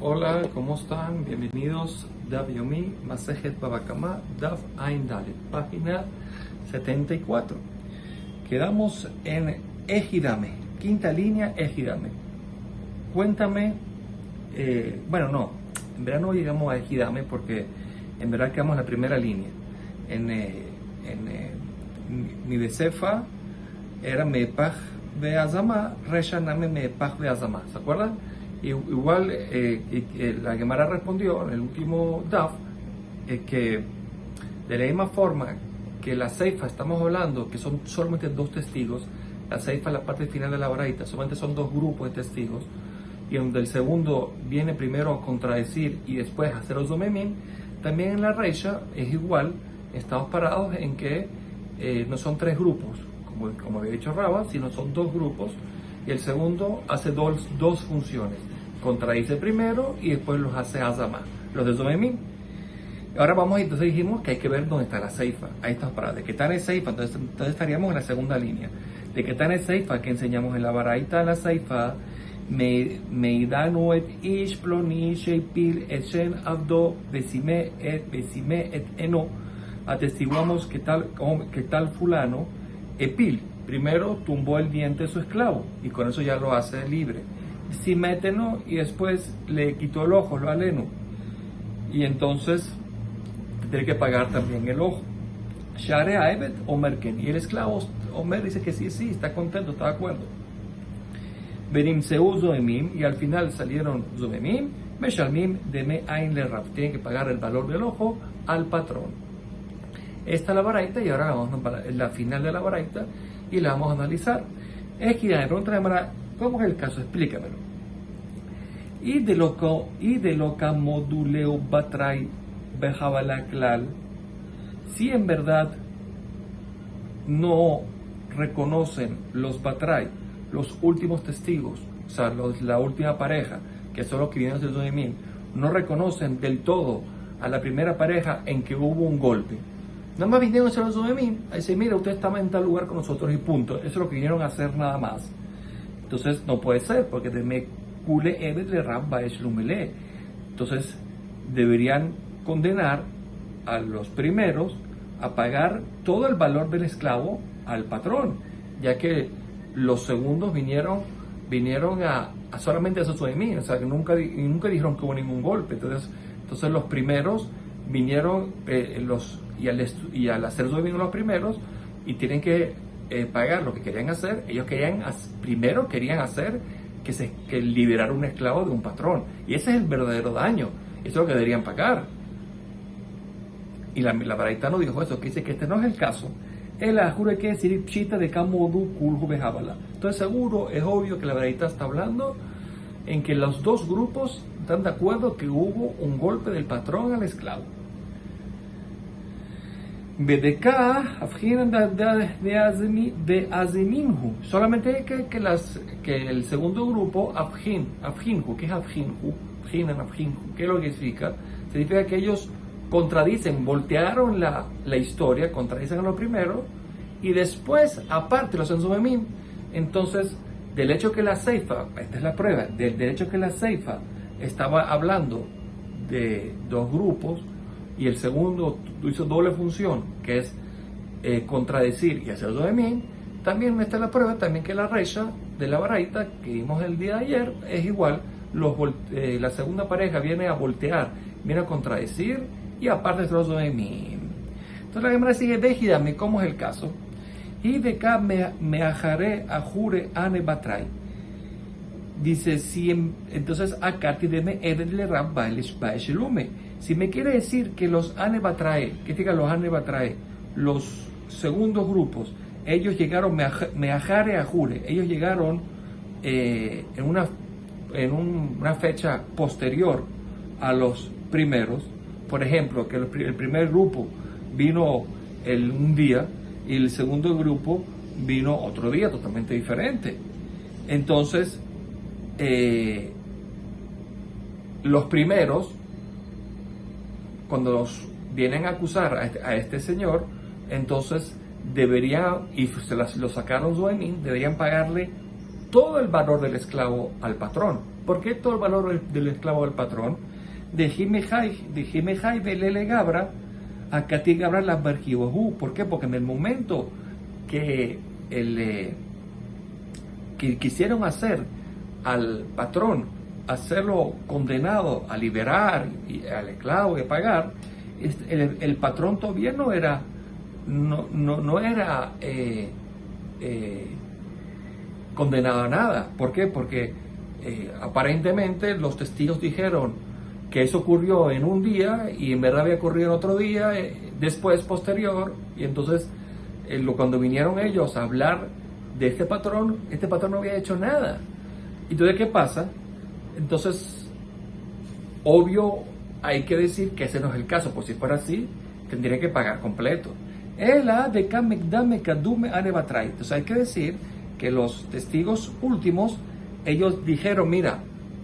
Hola, ¿cómo están? Bienvenidos Daf Yomi, Masejet Baba Kama, Daf Ain Dalet, página 74. Quedamos en Ejidame, quinta línea, Ejidame. Cuéntame, en verdad no llegamos a Ejidame porque en verdad quedamos en la primera línea. Mi Besefa era Mepach de Azama, Reshaname Mepach de Azama, ¿se acuerdan? Igual la Gemara respondió en el último DAF que de la misma forma que la Seifa estamos hablando que son solamente dos testigos, la Seifa, la parte final de la Baraita, solamente son dos grupos de testigos, y donde el segundo viene primero a contradecir y después a hacer los domemim, también en la Reisha es igual, estamos parados en que no son tres grupos, como había dicho Raba, sino son dos grupos, y el segundo hace dos funciones, contradice primero y después los hace Azama, los de Zomemim. Ahora entonces dijimos que hay que ver dónde está la Seifa, ahí estamos parados, de que está en el Seifa, entonces estaríamos en la segunda línea, de que está en el Seifa, que enseñamos en la Baraita, la Seifa, Meidanu et ish ploni sheipil et shen abdo besime et eno, atestiguamos que tal fulano epil, primero tumbó el diente de su esclavo y con eso ya lo hace libre. Siméteno y después le quitó el ojo, lo aleno. Y entonces tiene que pagar también el ojo. Share Aebet Omer Ken. Y el esclavo Omer dice que sí, está contento, está de acuerdo. Benim Seu Zoemim, y al final salieron Zoemim, Meshalmim de Me Ain Le Rab. Tienen que pagar el valor del ojo al patrón. Esta es la Baraita y ahora vamos a la final de la Baraita y la vamos a analizar. Es que me pregunta la Gemara, ¿cómo es el caso? Explícamelo. Y de lo que moduleo batray bejabala klal, si en verdad no reconocen los batray, los últimos testigos, o sea, la última pareja, que son los que vienen de Zodimim, no reconocen del todo a la primera pareja en que hubo un golpe. Nada más vinieron a hacer los Zodimim, a decir, mira, usted estaba en tal lugar con nosotros y punto. Eso es lo que vinieron a hacer nada más. Entonces no puede ser, porque de me cule ebed le rabba es lumele. Entonces deberían condenar a los primeros a pagar todo el valor del esclavo al patrón, ya que los segundos vinieron a solamente a esos Zodimim, o sea que nunca dijeron que hubo ningún golpe. Entonces los primeros vinieron y al hacer Zodimim los primeros y tienen que pagar lo que querían hacer. Ellos primero querían hacer que liberar un esclavo de un patrón, y ese es el verdadero daño, eso es lo que deberían pagar. Y la Baraita no dijo eso, que dice que este no es el caso. El ajuro quiere decir chita de kamodu kulhu behabala. Entonces seguro, es obvio que la Baraita está hablando en que los dos grupos están de acuerdo que hubo un golpe del patrón al esclavo. de Aziminhu, solamente que el segundo grupo, Afhinhu, ¿qué es Afhinhu? ¿Qué es lo que significa? Significa que ellos contradicen, voltearon la historia, contradicen a lo primero, y después, aparte, los enzomemim. Entonces, del hecho que la Seifa, esta es la prueba, del hecho que la Seifa estaba hablando de dos grupos, y el segundo hizo doble función, que es contradecir y hacer domemim, también está la prueba, también que la Reisha de la Baraita, que vimos el día de ayer, es igual. La segunda pareja viene a voltear, viene a contradecir, y aparte es los domemim. Entonces la Gemara sigue, déjame, ¿cómo es el caso? Y de acá me ajaré a jure ane batray. Dice, entonces acá tideme edle rab baeshelume. Si me quiere decir que los ane batrae, ¿qué significa los ane batrae? Los segundos grupos, ellos llegaron, me ajare a jure, ellos llegaron en una fecha posterior a los primeros. Por ejemplo, que el primer grupo vino un día y el segundo grupo vino otro día totalmente diferente. Entonces, los primeros, cuando los vienen a acusar a este señor, entonces deberían, y lo sacaron Zoemim, deberían pagarle todo el valor del esclavo al patrón, ¿Por qué todo el valor del esclavo del patrón? De Jimejai Velele Gabra a Kati Gabra la Barjibohu. ¿Por qué? Porque en el momento que que quisieron hacer al patrón, hacerlo condenado a liberar y al esclavo y a pagar, el patrón todavía no era condenado a nada. ¿Por qué? Porque aparentemente los testigos dijeron que eso ocurrió en un día y en verdad había ocurrido en otro día, después, posterior, y entonces cuando vinieron ellos a hablar de este patrón no había hecho nada. Entonces, ¿qué pasa? Entonces, obvio, hay que decir que ese no es el caso, pues si fuera así, tendría que pagar completo. Entonces hay que decir que los testigos últimos, ellos dijeron, mira,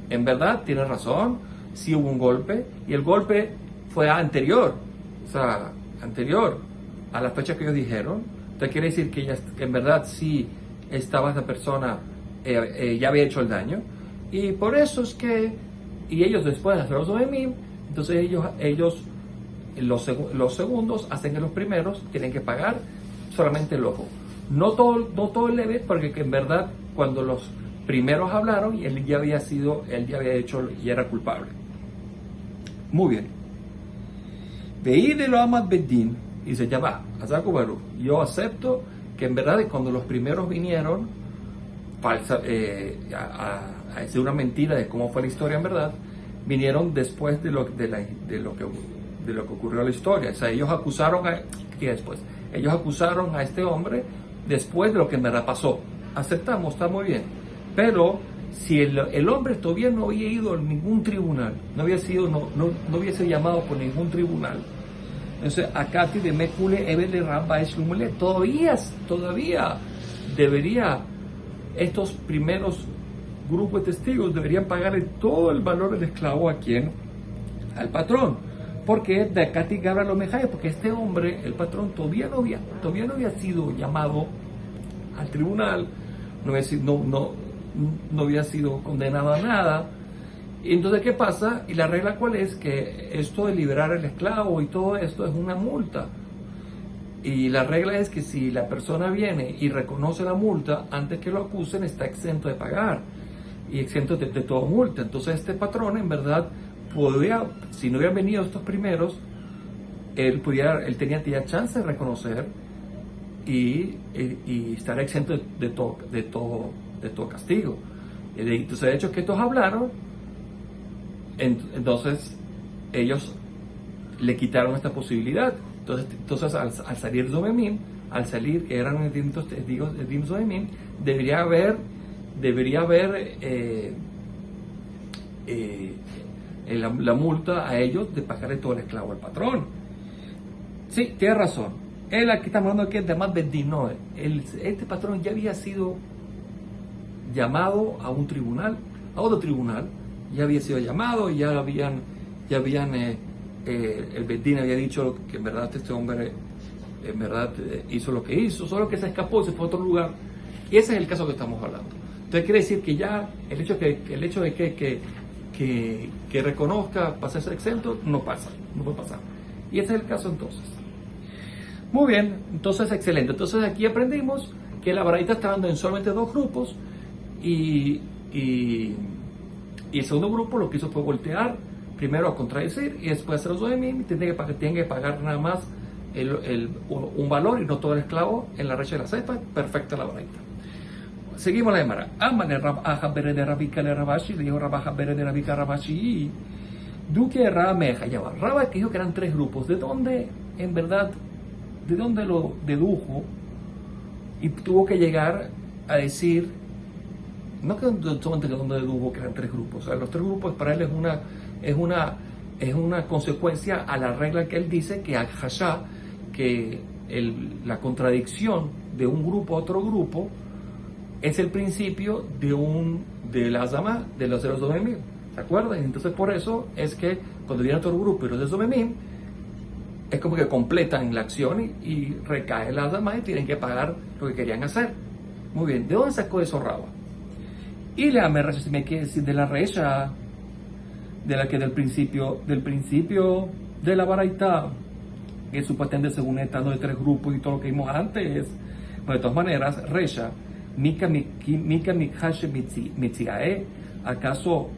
en verdad tienes razón, sí hubo un golpe, y el golpe fue anterior, o sea, anterior a la fecha que ellos dijeron. Entonces quiere decir que en verdad sí estaba esa persona, ya había hecho el daño, y por eso es que, y ellos después de hacer los OEMIM, entonces ellos los segundos hacen que los primeros tienen que pagar solamente el ojo. No todo el leve, porque en verdad cuando los primeros hablaron, él ya había hecho y era culpable. Muy bien. Veí de lo Amad Beddin y se llama Azaku Baruch. Yo acepto que en verdad cuando los primeros vinieron a decir una mentira de cómo fue la historia en verdad, vinieron después de lo que ocurrió en la historia. O sea, ellos acusaron a este hombre después de lo que en verdad pasó. Aceptamos, está muy bien. Pero si el hombre todavía no había ido a ningún tribunal, no había sido llamado por ningún tribunal, entonces Akati de Mekule Ebele Ramba Eshlumele todavía debería, estos primeros grupos de testigos deberían pagarle todo el valor del esclavo a quien, al patrón. Porque de Akati Gabra lo Mejaye, porque este hombre, el patrón, todavía no había sido llamado al tribunal, no había sido condenado a nada. Y entonces, ¿qué pasa? Y la regla cuál es, que esto de liberar al esclavo y todo esto es una multa. Y la regla es que si la persona viene y reconoce la multa, antes que lo acusen, está exento de pagar y exento de toda multa. Entonces este patrón, en verdad, si no hubieran venido estos primeros, él tenía chance de reconocer y estar exento de todo castigo. Entonces, de hecho, que estos hablaron, entonces ellos le quitaron esta posibilidad. Entonces al salir Zomemim, que eran testigos de Dim Zomemim, debería haber la multa a ellos de pagarle todo el esclavo al patrón. Sí, tiene razón. Él aquí está hablando que es de más Bedino. Este patrón ya había sido llamado a un tribunal, a otro tribunal, ya había sido llamado, el Bedín había dicho que en verdad este hombre en verdad hizo lo que hizo, solo que se escapó y se fue a otro lugar. Y ese es el caso que estamos hablando. Entonces quiere decir que ya el hecho de que reconozca para ser exento no puede pasar. Y ese es el caso entonces. Muy bien, entonces excelente. Entonces aquí aprendimos que la baraita está dando en solamente dos grupos y el segundo grupo lo que hizo fue voltear, primero a contradecir y después hacer los OEMIM, y tienen que pagar nada más un valor y no todo el esclavo en la recha de la cepa. Perfecta la baraita. Seguimos la Gemara. Amane Rabba Bere de Rabika le Rabashi, le dijo Rabba Bere de Rabika Rabashi, Duque Rameja, ya va. Rabba que dijo que eran tres grupos. ¿De dónde lo dedujo? Y tuvo que llegar a decir, no que solamente de dónde dedujo que eran tres grupos. O sea, los tres grupos para él es una consecuencia a la regla que él dice que al Hashá, que la contradicción de un grupo a otro grupo es el principio de la Azamá, de los ceros Domemim. ¿Se acuerdan? Entonces por eso es que cuando viene otro grupo y los de Domemim, es como que completan la acción y recae la Azamá y tienen que pagar lo que querían hacer. Muy bien, ¿de dónde sacó eso Rabba? Y la resha se me quiere decir de la resha, de la que del principio de la baraita, que es su patente según estando de tres grupos y todo lo que vimos antes. Bueno, de todas maneras, resha, mika mikashe mitziae, ¿acaso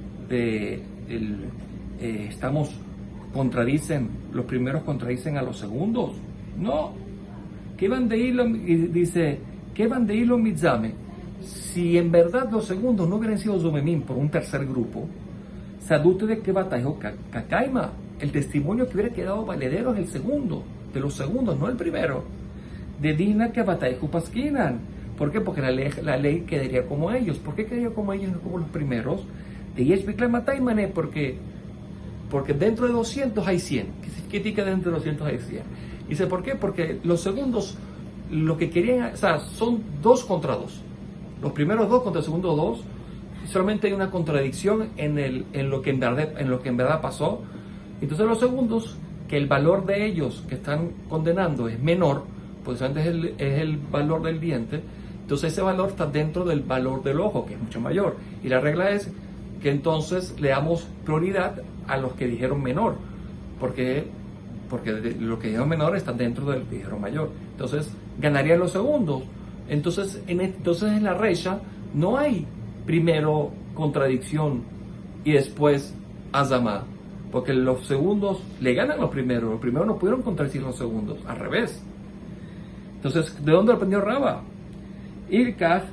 los primeros contradicen a los segundos? No. ¿Qué van de hilo? Dice, ¿qué van de hilo mitzame? Si en verdad los segundos no hubieran sido zomemim por un tercer grupo, sadute de que batajo kakaima, el testimonio que hubiera quedado valedero es el segundo, de los segundos, no el primero. De Dina que batajo paskinan. ¿Por qué? Porque la ley quedaría como ellos. ¿Por qué quedaría como ellos, no como los primeros? De Yeshbikla Mataimane, porque dentro de 200 hay 100. ¿Qué significa dentro de 200 hay 100? Dice, ¿por qué? Porque los segundos, lo que querían, o sea, son 2 contra 2. Los primeros 2 contra el segundo 2, solamente hay una contradicción en lo que en verdad pasó. Entonces los segundos, que el valor de ellos que están condenando es menor, pues antes es el valor del diente, entonces ese valor está dentro del valor del ojo, que es mucho mayor. Y la regla es que entonces le damos prioridad a los que dijeron menor, porque lo que dijeron menor está dentro del que dijeron mayor. Entonces ganarían los segundos. Entonces en la resha no hay primero contradicción y después azamá, porque los segundos le ganan los primeros no pudieron contradecir los segundos, al revés. Entonces, ¿de dónde aprendió Raba? Ilkach,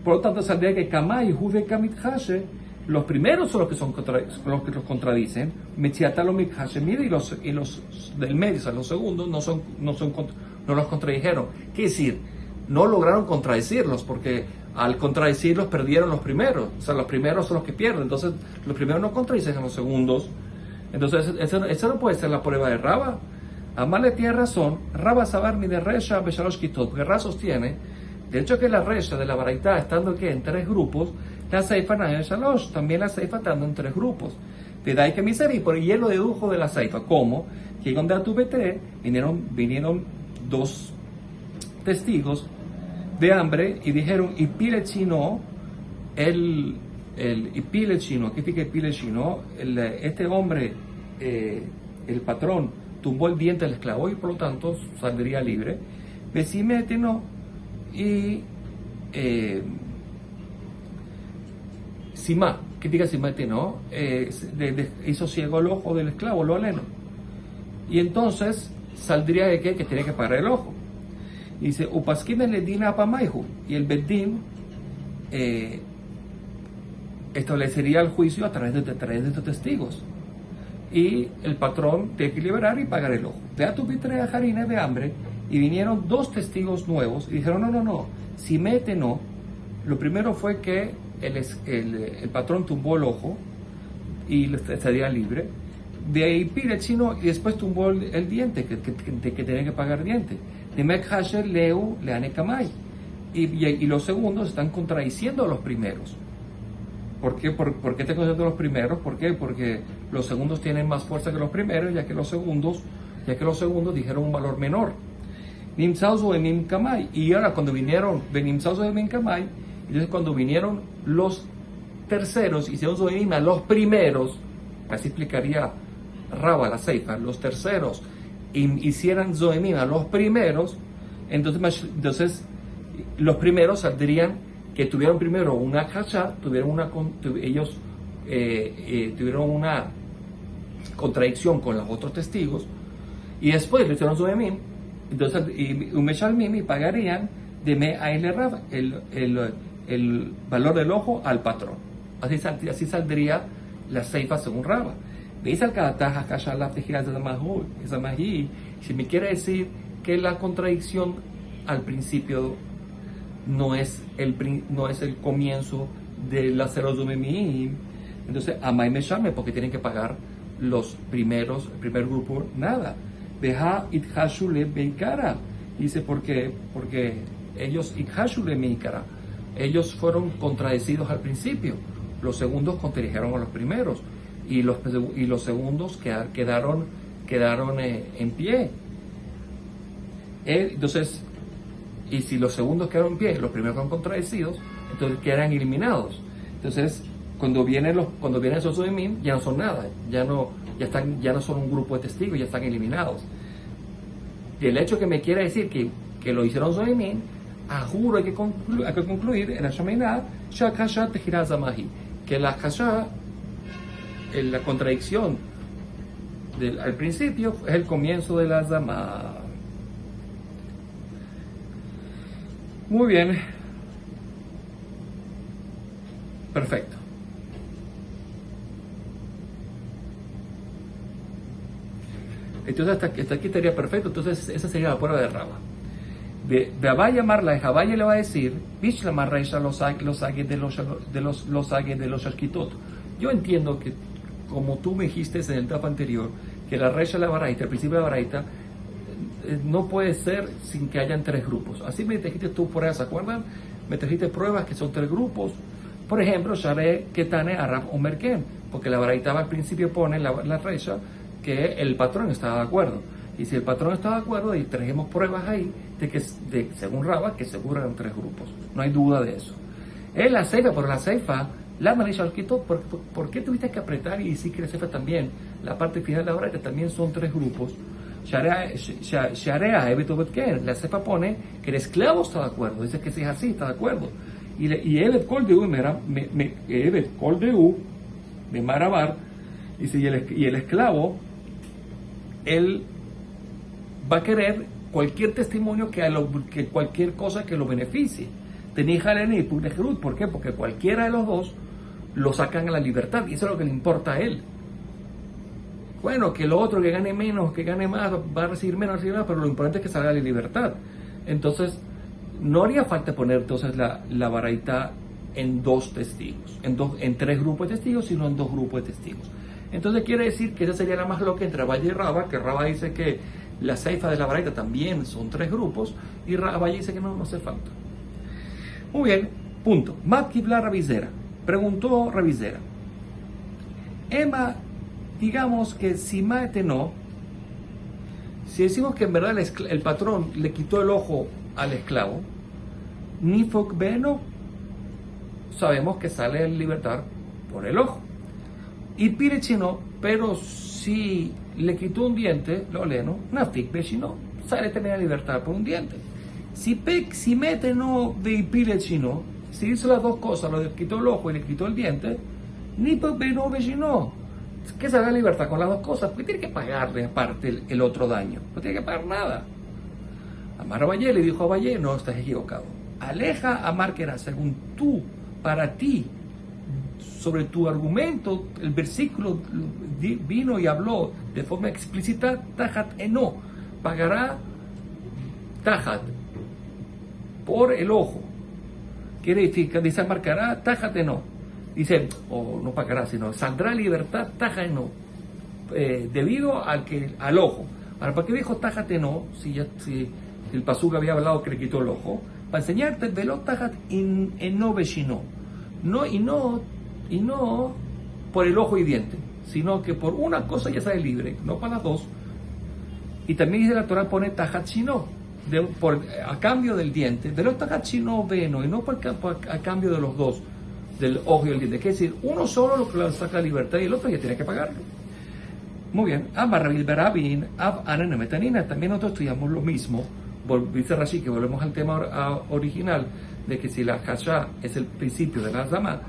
por lo tanto, saldría que Kamai, Jude Kamit Hashe, los primeros son los que los contradicen, Mechiatalo Mit Hashe, y los del medio, o sea, los segundos, no los contradijeron. ¿Qué decir? No lograron contradecirlos, porque al contradecirlos perdieron los primeros, o sea, los primeros son los que pierden, entonces los primeros no contradicen a los segundos. Entonces, esa no puede ser la prueba de Raba. Amale tiene razón, Raba Sabarmi de Resha Beshalosh Kitot, porque Raba sostiene, de hecho que la Resha de la Baraita estando que en 3 grupos, la Seifa Naya Shalosh, también la Seifa estando en 3 grupos. De Dai que Miseri, por y él lo dedujo de la Seifa. ¿Cómo? Que cuando tu BT vinieron 2 testigos de hambre y dijeron, y pile chino, y pile chino, ¿qué significa pile chino? Este hombre, el patrón, tumbó el diente del esclavo y por lo tanto saldría libre. Decimete no. Y Sima, ¿qué diga Simete no? Hizo ciego el ojo del esclavo, lo aleno. Y entonces saldría de que tiene que parar el ojo. Y dice, Upasquina le dina a Pamaihu. Y el Bedín establecería el juicio a través de estos testigos. Y el patrón tiene que liberar y pagar el ojo. De a tu vitre a Jarine de hambre, y vinieron 2 testigos nuevos y dijeron, no, si mete no. Lo primero fue que el patrón tumbó el ojo y estaría libre. De ahí pide chino y después tumbó el diente, que tenía que pagar el diente. De Mek Hasher Leu Leane Kamai. Y los segundos están contradiciendo a los primeros. ¿Por qué te contradiciendo a los primeros? ¿Por qué? Porque los segundos tienen más fuerza que los primeros, ya que los segundos dijeron un valor menor. Nimsauzo de Mim Kamai. Y ahora cuando vinieron Benimsauzo de Mim Kamai, entonces cuando vinieron los terceros, hicieron Zoenim a los primeros, así explicaría Raba la Seifa, los terceros hicieran Zoenim a los primeros, entonces los primeros saldrían que tuvieron primero una kasha, ellos tuvieron una contradicción con los otros testigos, y después le hicieron Zoemim, entonces, y Umeshalmim, y pagarían de me a el valor del ojo al patrón. Así saldría la Seifa según Raba. Dice al Kadataja Kashalaf Tejirat de si me quiere decir que la contradicción al principio no es el comienzo del Lazerozumemim, entonces Amay Meshalme, porque tienen que pagar los primeros, el primer grupo, nada. Deja Ithashule Beikara. Dice, porque ellos Ithashule Beikara, ellos fueron contradecidos al principio, los segundos contradijeron a los primeros, y los segundos quedaron en pie. Entonces, y si los segundos quedaron en pie, los primeros fueron contradecidos, entonces quedan eliminados. Entonces, cuando vienen esos Zoemim, ya no son nada, ya no son un grupo de testigos, ya están eliminados. Y el hecho que me quiere decir que lo hicieron Zoemim, juro hay que concluir en la Sheminah, Shakasha Tehira Zamahi, que la Kasha, la contradicción al principio, es el comienzo de la Zama. Muy bien. Perfecto. Entonces hasta aquí estaría perfecto. Entonces esa sería la prueba de Raba. Va a llamarla, Jabaya le va a decir, Bishlamar Reisha los agues de los Ashkitot. Yo entiendo que, como tú me dijiste en el etapa anterior, que la Reisha la Baraita, el principio de la Baraita, no puede ser sin que hayan tres grupos. Así me trajiste tú pruebas, ¿se acuerdan? Me trajiste pruebas que son tres grupos. Por ejemplo, Share Ketane Arab Omer Ken, porque la Baraita al principio pone la Reisha que el patrón estaba de acuerdo. Y si el patrón está de acuerdo, y trajimos pruebas ahí de que, según Raba, que seguro eran tres grupos. No hay duda de eso. Es la Seifa, pero la Seifa, la Manisha Alquito, ¿por qué tuviste que apretar y decir que la Seifa también? La parte final de la hora que también son tres grupos. Sharea, Ebetobetken, la Seifa pone que el esclavo está de acuerdo. Dice que si es así, está de acuerdo. Y Evet Kol de U, Evet Kol de U, de Marabar, dice, y el esclavo, él va a querer cualquier testimonio que cualquier cosa que lo beneficie. ¿Por qué? Porque cualquiera de los dos lo sacan a la libertad y eso es lo que le importa a él. Bueno, que lo otro, que gane menos, que gane más, va a recibir menos, pero lo importante es que salga a la libertad. Entonces, no haría falta poner entonces la Baraita en dos testigos, en tres grupos de testigos, sino en dos grupos de testigos. Entonces quiere decir que esa sería la más loca entre Valle y Raba, que Raba dice que la Seifa de la Baraita también son tres grupos, y Valle dice que no hace falta. Muy bien, punto. Matkibla Rabizera. Preguntó Rabizera. Emma, digamos que si Maete no, si decimos que en verdad el patrón le quitó el ojo al esclavo, Nifok Beno, sabemos que sale en libertad por el ojo. Y Pirechino, pero si le quitó un diente, lo leno, Naftik Bechino, sale también a libertad por un diente. Si Mete no de Pirechino, si hizo las dos cosas, le quitó el ojo y le quitó el diente, Nifok Beno Bechino, que salga a libertad con las dos cosas, porque tiene que pagarle aparte el otro daño, no tiene que pagar nada. Amar a Valle le dijo a Valle, no, estás equivocado. Aleja a Marquera, según tú, para ti, sobre tu argumento, el versículo vino y habló de forma explícita, Tajat Eno, pagará Tajat por el ojo. Quiere decir, dice marcará Tajat Eno. Dice, o no pagará, sino saldrá a libertad Tajat Eno, debido al ojo. Ahora, ¿para qué dijo Tajat Eno? Si el pasuk había hablado que le quitó el ojo, para enseñarte velot Tajat Eno Beshino. Y no por el ojo y diente, sino que por una cosa ya sale libre, no para las dos. Y también dice la Torah, pone Tajat Shino, a cambio del diente, de los Tajat Shino Beno, y no a cambio de los dos, del ojo y el diente. Es decir, uno solo lo que le saca la libertad y el otro ya tiene que pagarlo. Muy bien, también nosotros estudiamos lo mismo. Dice Rashi que volvemos al tema original de que si la Kasha es el principio de la Zama,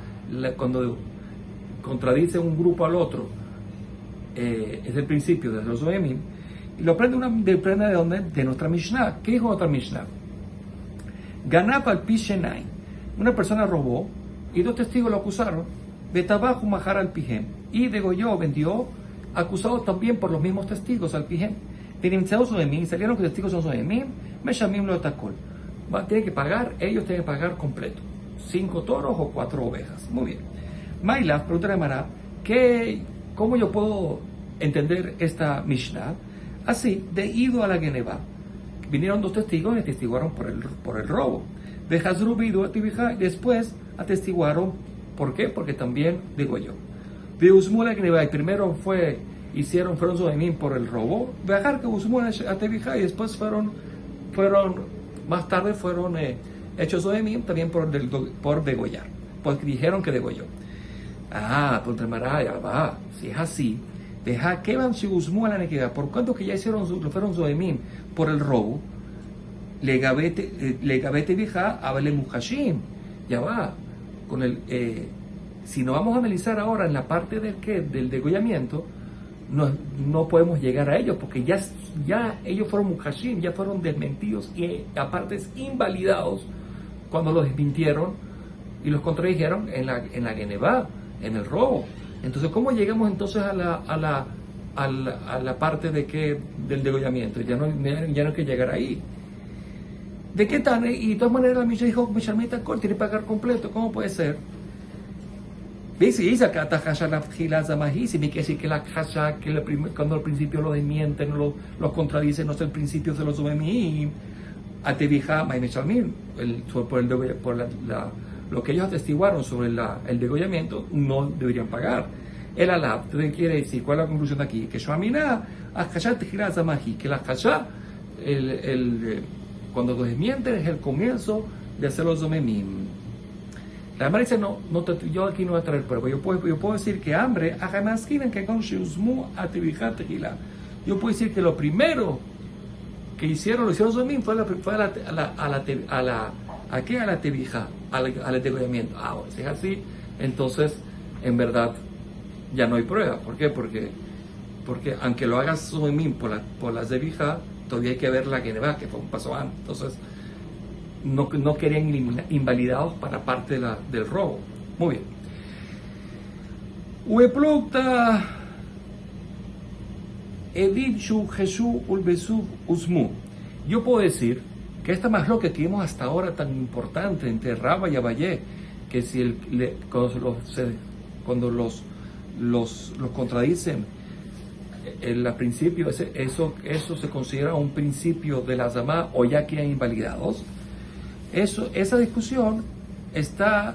cuando contradice un grupo al otro, es el principio de los Zoemim, y lo aprende de dónde? De nuestra Mishnah. ¿Qué dijo nuestra Mishnah? Ganap al Pishenai. Una persona robó y dos testigos lo acusaron de Tabajo Mahar al Pijem y degolló, vendió, acusado también por los mismos testigos al Pijem. Salieron que los testigos son Zoemim, Meshamim lo atacó. Tienen que pagar, ellos tienen que pagar completo. 5 toros o 4 ovejas. Muy bien. Maila, pregunta de Mará, ¿cómo yo puedo entender esta Mishnah? Así, de ido a la Geneva, vinieron dos testigos y atestiguaron por el robo. De Hazru Bidu y después atestiguaron, ¿por qué? Porque también degolló. De Usmula Geneva, y primero fueron Zoemim por el robo. Dejar que Usmula Atevija y después más tarde fueron hechos Zoemim también por degollar, porque dijeron que degolló. Ah, contra Maraya, va. Si es así, deja que van si usmú a la nequidad. Por cuanto que ya hicieron, lo fueron zoemim por el robo, le gabete vieja, habele muhashim. Ya va. Con el, si nos vamos a analizar ahora en la parte del degollamiento, no podemos llegar a ellos, porque ya ellos fueron muhashim, ya fueron desmentidos y aparte invalidados cuando los desmintieron y los contradijeron en la Genevá, en el robo. Entonces, ¿cómo llegamos entonces a la parte del degollamiento? Ya no hay que llegar ahí. ¿De qué tal? Y de todas maneras la Mishnah dijo, Mishalmita Kol tiene que pagar completo. ¿Cómo puede ser? ¿Ves? Y dice acá, si me quiere decir que la kasha, cuando al principio lo desmienten, los contradicen, no es el principio de los Zomemim, Atevija, Maimishalmin, por lo que ellos atestiguaron sobre el degollamiento, no deberían pagar. El alab, ¿qué quiere decir? ¿Cuál es la conclusión de aquí? Que Shoamina, Akasha Tejila Zamahi, que la kasha, cuando los desmienten es el comienzo de hacer los Zomemim. La Gemara dice, yo aquí no voy a traer prueba. Yo puedo decir que hambre, que con Shuzmu Atevija Tejila. Yo puedo decir que lo primero que hicieron Zomemim fue a la tevija, al degollamiento. Si es así, entonces en verdad ya no hay prueba. ¿Por qué? Porque aunque lo hagas Zomemim por la tevija, todavía hay que ver la Genevá, que fue un paso antes. Entonces no querían invalidados para parte del robo. Muy bien. Ueplukta Edib Shu Jeshu Ulbesu Usmu. Yo puedo decir que esta más lo que vimos hasta ahora tan importante entre Raba y Abayé, que si cuando los contradicen al principio, eso se considera un principio de la Zamá o ya quedan invalidados. Esa discusión está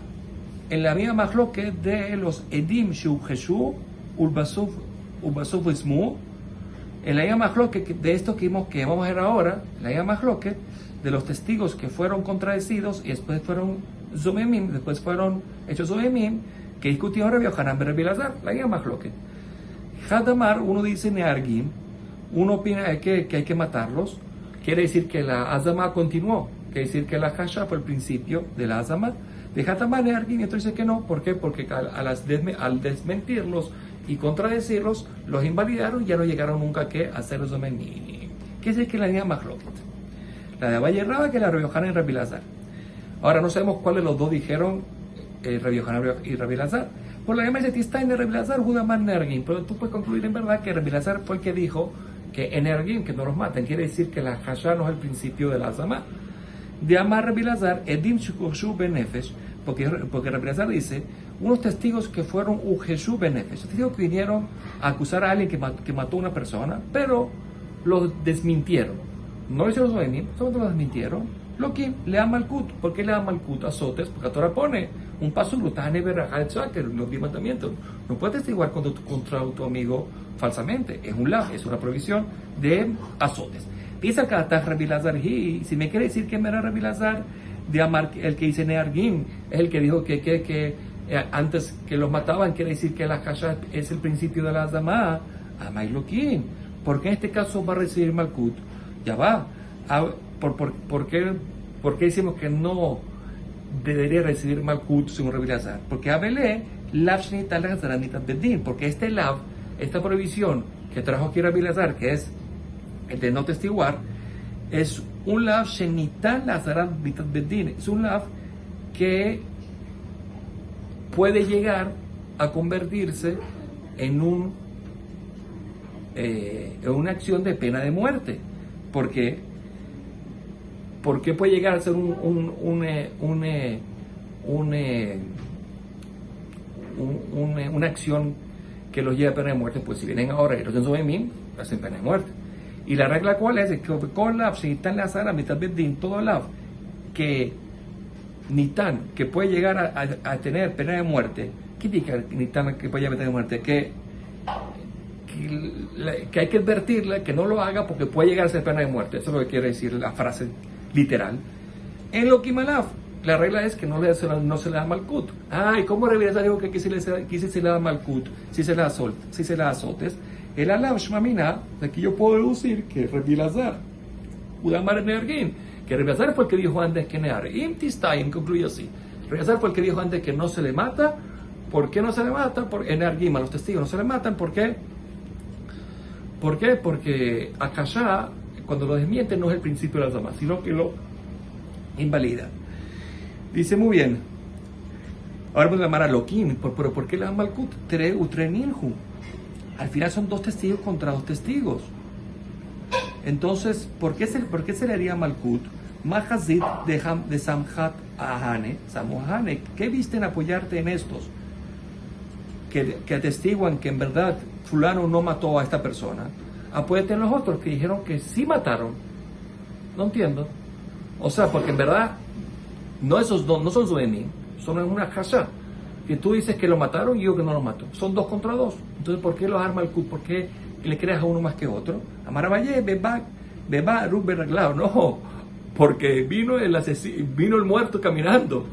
en la misma mahloket de los Edim Shu Jeshu Ulbasuf Ismu, en la misma mahloket de esto que vamos a ver ahora, la misma mahloket de los testigos que fueron contradecidos y después fueron Zomemim, después fueron hechos Zomemim, que discutieron Rabbi Yohanan ben Rabbi Elazar, la misma mahloket. Hadamar, uno dice Neargim, uno opina que hay que matarlos, quiere decir que la Azama continuó, quiere decir que la Kasha fue el principio de la Azama. De Hadamar Neargim, y otro dice que no, ¿por qué? Porque al desmentirlos y contradecirlos, los invalidaron y ya no llegaron nunca a hacer los Zomemim. Quiere decir que la misma mahloket. La de Abaye Raba que la Rabbi Yohanan y Rabbi Elazar. Ahora no sabemos cuál de los dos dijeron Rabbi Yohanan y Rabbi Elazar. Por la Gemara dice Tistain de Rabbi Elazar, Judaman Nergim. Pero tú puedes concluir en verdad que Rabbi Elazar fue el que dijo que en Nergim, que no los maten, quiere decir que la Hasha no es el principio de la Zama. De Amar Rabbi Elazar, Edim Shukushu Benefesh, porque Rabbi Elazar dice, unos testigos que fueron Ujeshu Benefesh, testigos que vinieron a acusar a alguien que mató a una persona, pero los desmintieron. No hicieron los Zoemim, solamente los desmintieron. Lo que le da Malkut. ¿Por qué le da Malkut a azotes? Porque la Torah pone un paso brutane berajal shaker, los 10 mandamientos. No puedes testiguar contra tu amigo falsamente. Es un lav, es una provisión de azotes. Dice acá, Rabbi Elazar, si me quiere decir que me era Rabbi Elazar, de Amar, el que dice Neargim, es el que dijo que antes que los mataban, quiere decir que la Kasha es el principio de la Azamá. Amailoquín. ¿Por qué en este caso va a recibir Malkut? Ya va. ¿Por qué decimos que no debería recibir Malkut según Rabbi Elazar? Porque Abelé, Lav Shenital Lazar Mitat Bedin, porque este Lav, esta prohibición que trajo aquí Rabbi Elazar, que es el de no testiguar, es un Lav Shenital Lazar Mitat Bedin, es un Lav que puede llegar a convertirse en una acción de pena de muerte. ¿Por qué? Porque puede llegar a ser una acción que los lleva a pena de muerte. Pues si vienen ahora y los hacen Zomemim, hacen pena de muerte. Y la regla cuál es que con la si están la sala mitad de todo lav que que puede llegar a tener pena de muerte. ¿Qué indica Nitan que puede llegar a pena de muerte? Que hay que advertirle que no lo haga porque puede llegar a ser pena de muerte. Eso es lo que quiere decir la frase literal. En lo Kimalav, la regla es que no se le da malkut. Ay, ¿cómo revisar algo que aquí se le da malkut? Si se le da azotes. El alav shmamina, de aquí yo puedo deducir que Rabbi Elazar, Udamar Neargin, que Rabbi Elazar fue el que dijo antes que Nearim Tistayim, concluye así. Rabbi Elazar fue el que dijo antes que no se le mata. ¿Por qué no se le mata? Porque en Neargim a los testigos no se le matan. ¿Por qué? ¿Por qué? Porque Akashá, cuando lo desmienten, no es el principio de la Zama, sino que lo invalida. Dice muy bien. Ahora vamos a llamar a Loquín. ¿Pero por qué le dan malkut? Tre utrenilhu. Al final son dos testigos contra dos testigos. Entonces, ¿por qué se le haría malkut? Mahazit de Samhat Ahane. Samohane, ¿qué viste en apoyarte en estos? Que atestiguan que en verdad fulano no mató a esta persona. Apóyate en los otros que dijeron que sí mataron. No entiendo. O sea, porque en verdad no esos dos, no son Zuemim, son una hasha. Que tú dices que lo mataron y yo que no lo mato. Son 2 contra 2. Entonces, ¿por qué los arma el CUT? ¿Por qué le creas a uno más que otro? Amarabaye, beba, rubber reglado. No, porque vino el muerto caminando.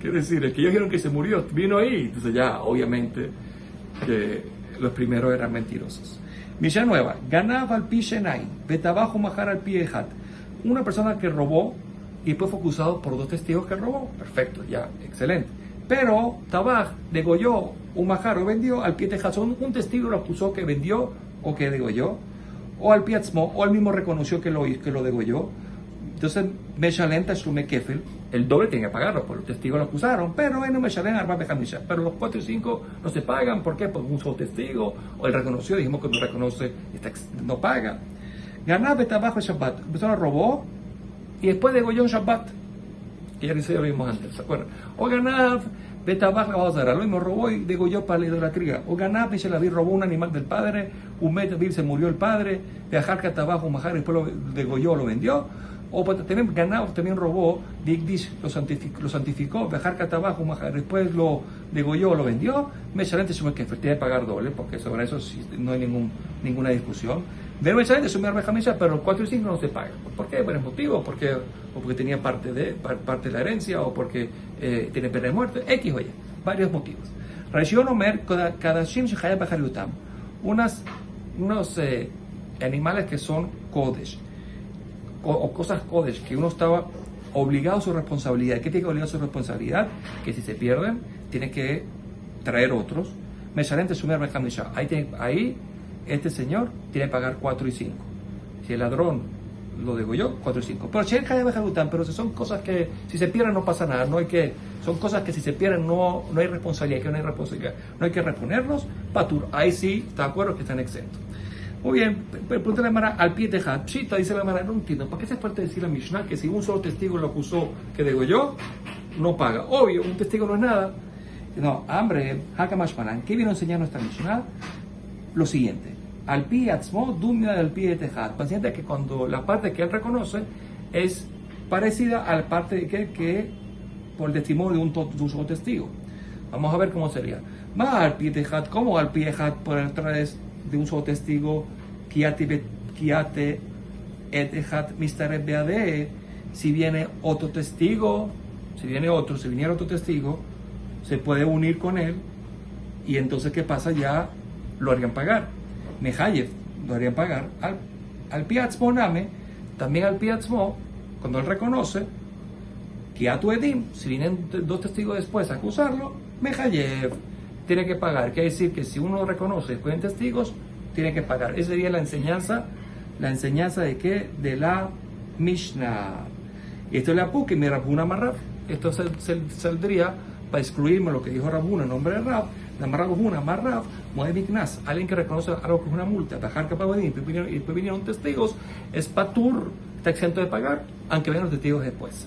Quiere decir, el que ellos dijeron que se murió, vino ahí. Entonces ya, obviamente, que los primeros eran mentirosos. Misha nueva. Ganaba al pi shenai, betabajo majar al pi ejat. Una persona que robó y después fue acusado por 2 testigos que robó. Perfecto, ya, excelente. Pero Tabaj degolló un majar o vendió al pie de Jazón. Un testigo lo acusó que vendió o que degolló. O al piatzmo, o él mismo reconoció que lo degolló. Entonces, Meshalem Tashlume Kefel, el doble tiene que pagarlo, porque los testigos lo acusaron. Pero no Meshalem Arba Bejamisha. Pero los 4 y 5 no se pagan. ¿Por qué? Porque un solo testigo, o él reconoció, dijimos que no reconoce, no paga. Ganaba Tabaj el Shabbat. La persona robó y después degolló un Shabbat. Que ya lo vimos antes, ¿se acuerdan? O Ganav, Betabaj la vamos a dar, lo mismo robó y degolló para la idolatría. O Ganav, Mishelaví robó un animal del padre, un Metabib se murió el padre, Beajar Katabaj, un Majar, después lo degolló, lo vendió. O también Ganav también robó, Digdish lo santificó, Beajar Katabaj, un Majar, después lo degolló, lo vendió. Meshalente tiene que pagar doble, porque sobre eso sí, no hay ninguna discusión. Pero Meshalente sumar Bejamisha, pero los 4 y 5 no se pagan. ¿Por qué? Buenos motivos, o porque tenía parte de la herencia, o porque tiene pena de muerte, X o Y, varios motivos. Raishon Omer, Kadashim Shechaya Bajariutam, unos animales que son Kodesh, o cosas Kodesh, que uno estaba obligado a su responsabilidad. ¿Qué tiene que obligar a su responsabilidad? Que si se pierden, tiene que traer otros. Meshalente Sumer Bejamisha, ahí este señor tiene que pagar 4 y 5. Si el ladrón lo degolló, 4 y 5. Pero si son cosas que si se pierden no pasa nada, son cosas que si se pierden no hay responsabilidad, no hay que reponerlos, patur, ahí sí está de acuerdo que están exentos. Muy bien, pregunta la Mara al pie de Had, Pshita, dice la Mara, no entiendo, ¿para qué hace falta decir la Mishnah que si un solo testigo lo acusó que degolló, no paga? Obvio, un testigo no es nada. No, hambre, Hakamashmanan, ¿qué vino a enseñar nuestra Mishnah? Lo siguiente, al pie atzmo, dumia del pie de Tejad. Paciente que cuando la parte que él reconoce es parecida a la parte que por el testimonio de un solo testigo. Vamos a ver cómo sería. Va al pie de Tejad, ¿cómo al pie de Tejad por a través de un solo testigo? Kiate et Tejad mistareb beade. Si viene otro testigo, si viniera otro testigo, se puede unir con él y entonces ¿qué pasa? Ya lo harían pagar. Mejayev lo harían pagar al piatzmo name, también al piatzmo, cuando él reconoce que a tu edim, si vienen 2 testigos después a acusarlo, Mejayev tiene que pagar. Quiere decir que si uno reconoce después de testigos, tiene que pagar. Esa sería la enseñanza de qué? De la Mishnah. Y esto es la Puki, mi Rabuna Marrab. Esto saldría para excluirme lo que dijo Rabuna en nombre de Rab. La Marrabuna, Marrab, Moediknas, alguien que reconoce algo que es una multa, Tajar Kapagodín, y después vinieron testigos, es Patur, está exento de pagar, aunque vengan los testigos después.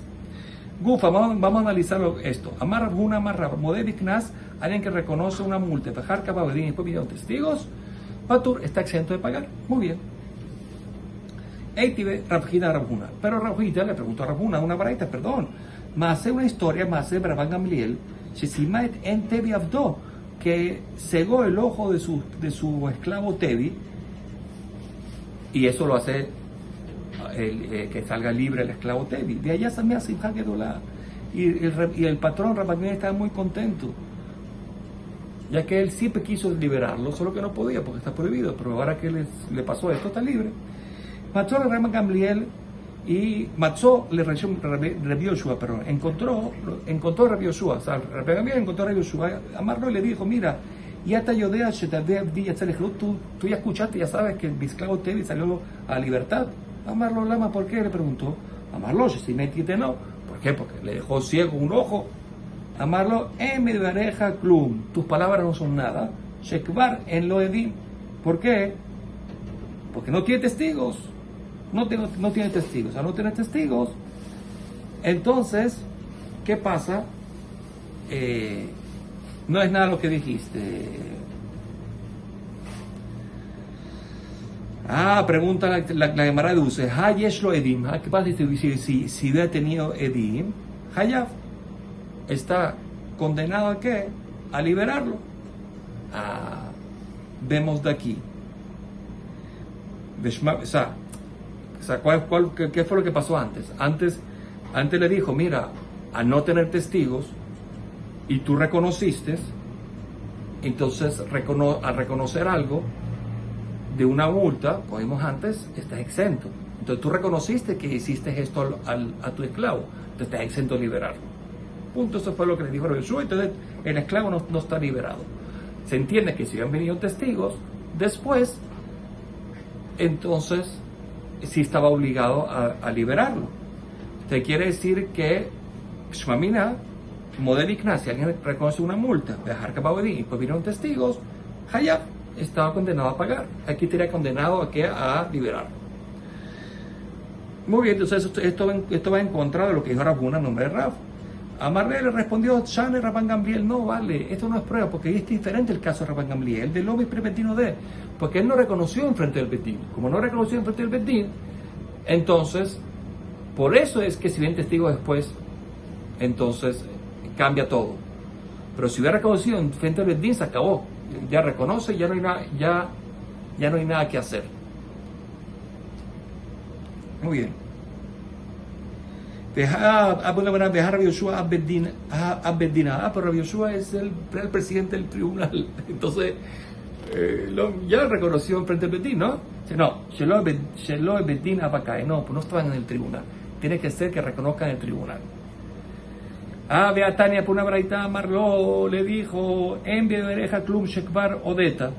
Gufa, vamos a analizar esto. Amarrabuna, Marrab, Moediknas, alguien que reconoce una multa, Tajar Kapagodín, y después vinieron testigos, Patur está exento de pagar. Muy bien. Eitibe, Rabjita, Rabjuna. Pero Rabjita le preguntó a Rabjuna, una baraita, perdón. Más hace una historia, más hace Braban Gamliel, Shesimaet en Tebi Avdo, que cegó el ojo de su esclavo Tebi, y eso lo hace que salga libre el esclavo Tebi. De allá se me hace y el patrón Rabban Gamliel estaba muy contento, ya que él siempre quiso liberarlo, solo que no podía porque está prohibido, pero ahora que le pasó esto, está libre. Matzó a Rabban Gamliel y Matzó le Rabbi Yoshua, perdón, encontró a Rabbi Yoshua, o sea, Rabban Gamliel encontró a Rabbi Yoshua, amarlo y le dijo, mira, ya te ayudé a tú ya escuchaste, ya sabes que el esclavo Tevi salió a libertad. Amarlo Lama, ¿por qué? Le preguntó. Amarlo, si me entiende, no. ¿Por qué? Porque le dejó ciego un ojo. Amarlo, en mi pareja clum, tus palabras no son nada. Shekvar en lo edim. ¿Por qué? Porque no tiene testigos. No tiene testigos. O sea, no tiene testigos. Entonces, ¿qué pasa? No es nada lo que dijiste. Pregunta la Gemara Dulce. Hayesh lo edim. ¿Qué pasa si hubiera tenido edim? Hayaf está condenado a qué? A liberarlo. Vemos de aquí. ¿Qué fue lo que pasó antes? Antes le dijo, mira, al no tener testigos, y tú reconociste, entonces al reconocer algo de una multa, como vimos antes, estás exento. Entonces tú reconociste que hiciste esto a tu esclavo, entonces estás exento de liberarlo. Punto, eso fue lo que le dijo Rabbi Yoshua, entonces el esclavo no está liberado. Se entiende que si hubieran venido testigos, después, entonces sí estaba obligado a liberarlo. Te quiere decir que Shmamina Model Ikna, si alguien reconoce una multa, dejar Kababedin y pues vinieron testigos, Hayab estaba condenado a pagar. Aquí estaría condenado a liberar. Muy bien, entonces esto va en contra de lo que dijo Rabuna en nombre de Raf. Amarle le respondió, Shane Rabban Gamliel, no vale, esto no es prueba, porque es diferente el caso de Rabban Gamliel, el del lobby preventino porque él no reconoció en frente del Betín. Como no reconoció en frente del Betín, entonces, por eso es que si vienen testigos después, entonces cambia todo. Pero si hubiera reconocido en frente del Betín, se acabó. Ya reconoce, ya no hay nada que hacer. Muy bien. Dejar a Rabbi Yoshua pero Rabbi Yoshua es el presidente del tribunal. Entonces, ya reconoció en frente del Bedín, ¿no? No, Shelo Bedín Abakai. No, pues no estaban en el tribunal. Tiene que ser que reconozcan el tribunal. Beatania por una braita Marlo le dijo, envie derecha klum shekvar odeta.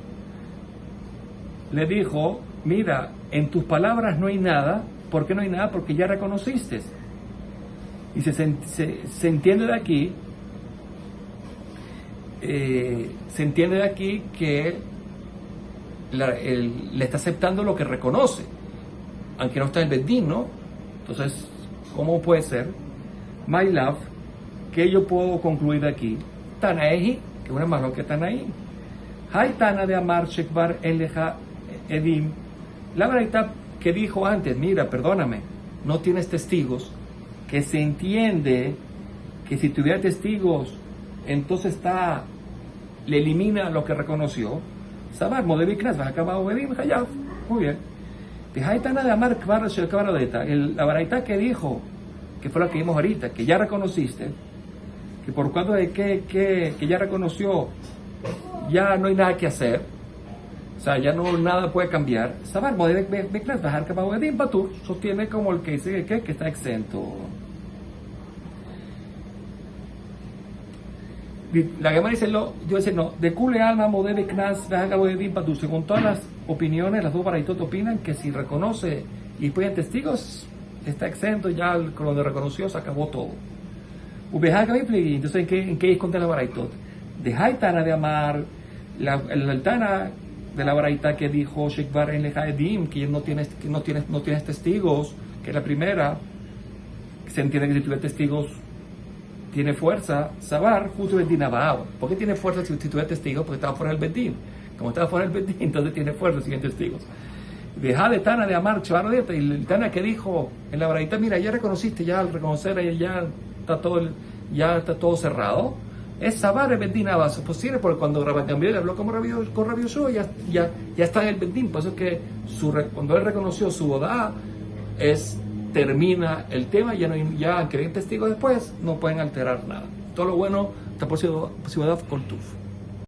Le dijo, mira, en tus palabras no hay nada. ¿Por qué no hay nada? Porque ya reconociste. Y se entiende de aquí, que le está aceptando lo que reconoce, aunque no está en el Bedín, ¿no? Entonces, ¿cómo puede ser? My love, ¿qué yo puedo concluir de aquí? Tanaehi, que una más que Tanaí. Hay Tana de Amar Shekvar Eleja Edim. La verdad que dijo antes, mira, perdóname, no tienes testigos, que se entiende que si tuviera testigos, entonces le elimina lo que reconoció. Sabar, Modeviknas, vas a acabar Obedim, Hayaf. Muy bien. Dejaitana de Amar Kvar Shekvar Odeta. La verdad que dijo, que fue lo que vimos ahorita, que ya reconociste, que por cuanto de que ya reconoció, ya no hay nada que hacer, o sea, ya no nada puede cambiar. Sabar, Modeviknas, vas a acabar Obedim, Batur, sostiene como el que dice que está exento. La Gemara dice, yo dice, no, de Kule Alma, Modebe Knas, Veagaboedim Patu. Según todas las opiniones, las dos baraitot opinan que si reconoce y pueden testigos, está exento, ya cuando reconoció se acabó todo. Entonces, ¿en qué disconta la baraitot? De Haitana de Amar, la Tana de la baraita que dijo Shekvar en Lejaedim, que no tienes testigos, que es la primera, que se entiende que si tuviera testigos tiene fuerza. Sabar, justo Bedín Abao. ¿Por qué tiene fuerza si tuviera testigos? Porque estaba fuera del Bedín. Como estaba fuera del Bedín, entonces tiene fuerza si tiene testigos. Deja de Tana de Amar, Chavarodieta, y el Tana que dijo en la baraita, mira, ya reconociste, ya al reconocer, ya está todo cerrado. Es Sabar Bedín Abao. Es posible porque cuando Rabban Gamliel habló con Rabbi Yoshua, ya está en el Bedín. Por eso es que cuando él reconoció su boda, es termina el tema, ya, no hay, ya aunque hay testigos después, no pueden alterar nada. Todo lo bueno, hasta por Ciudad Coltuf.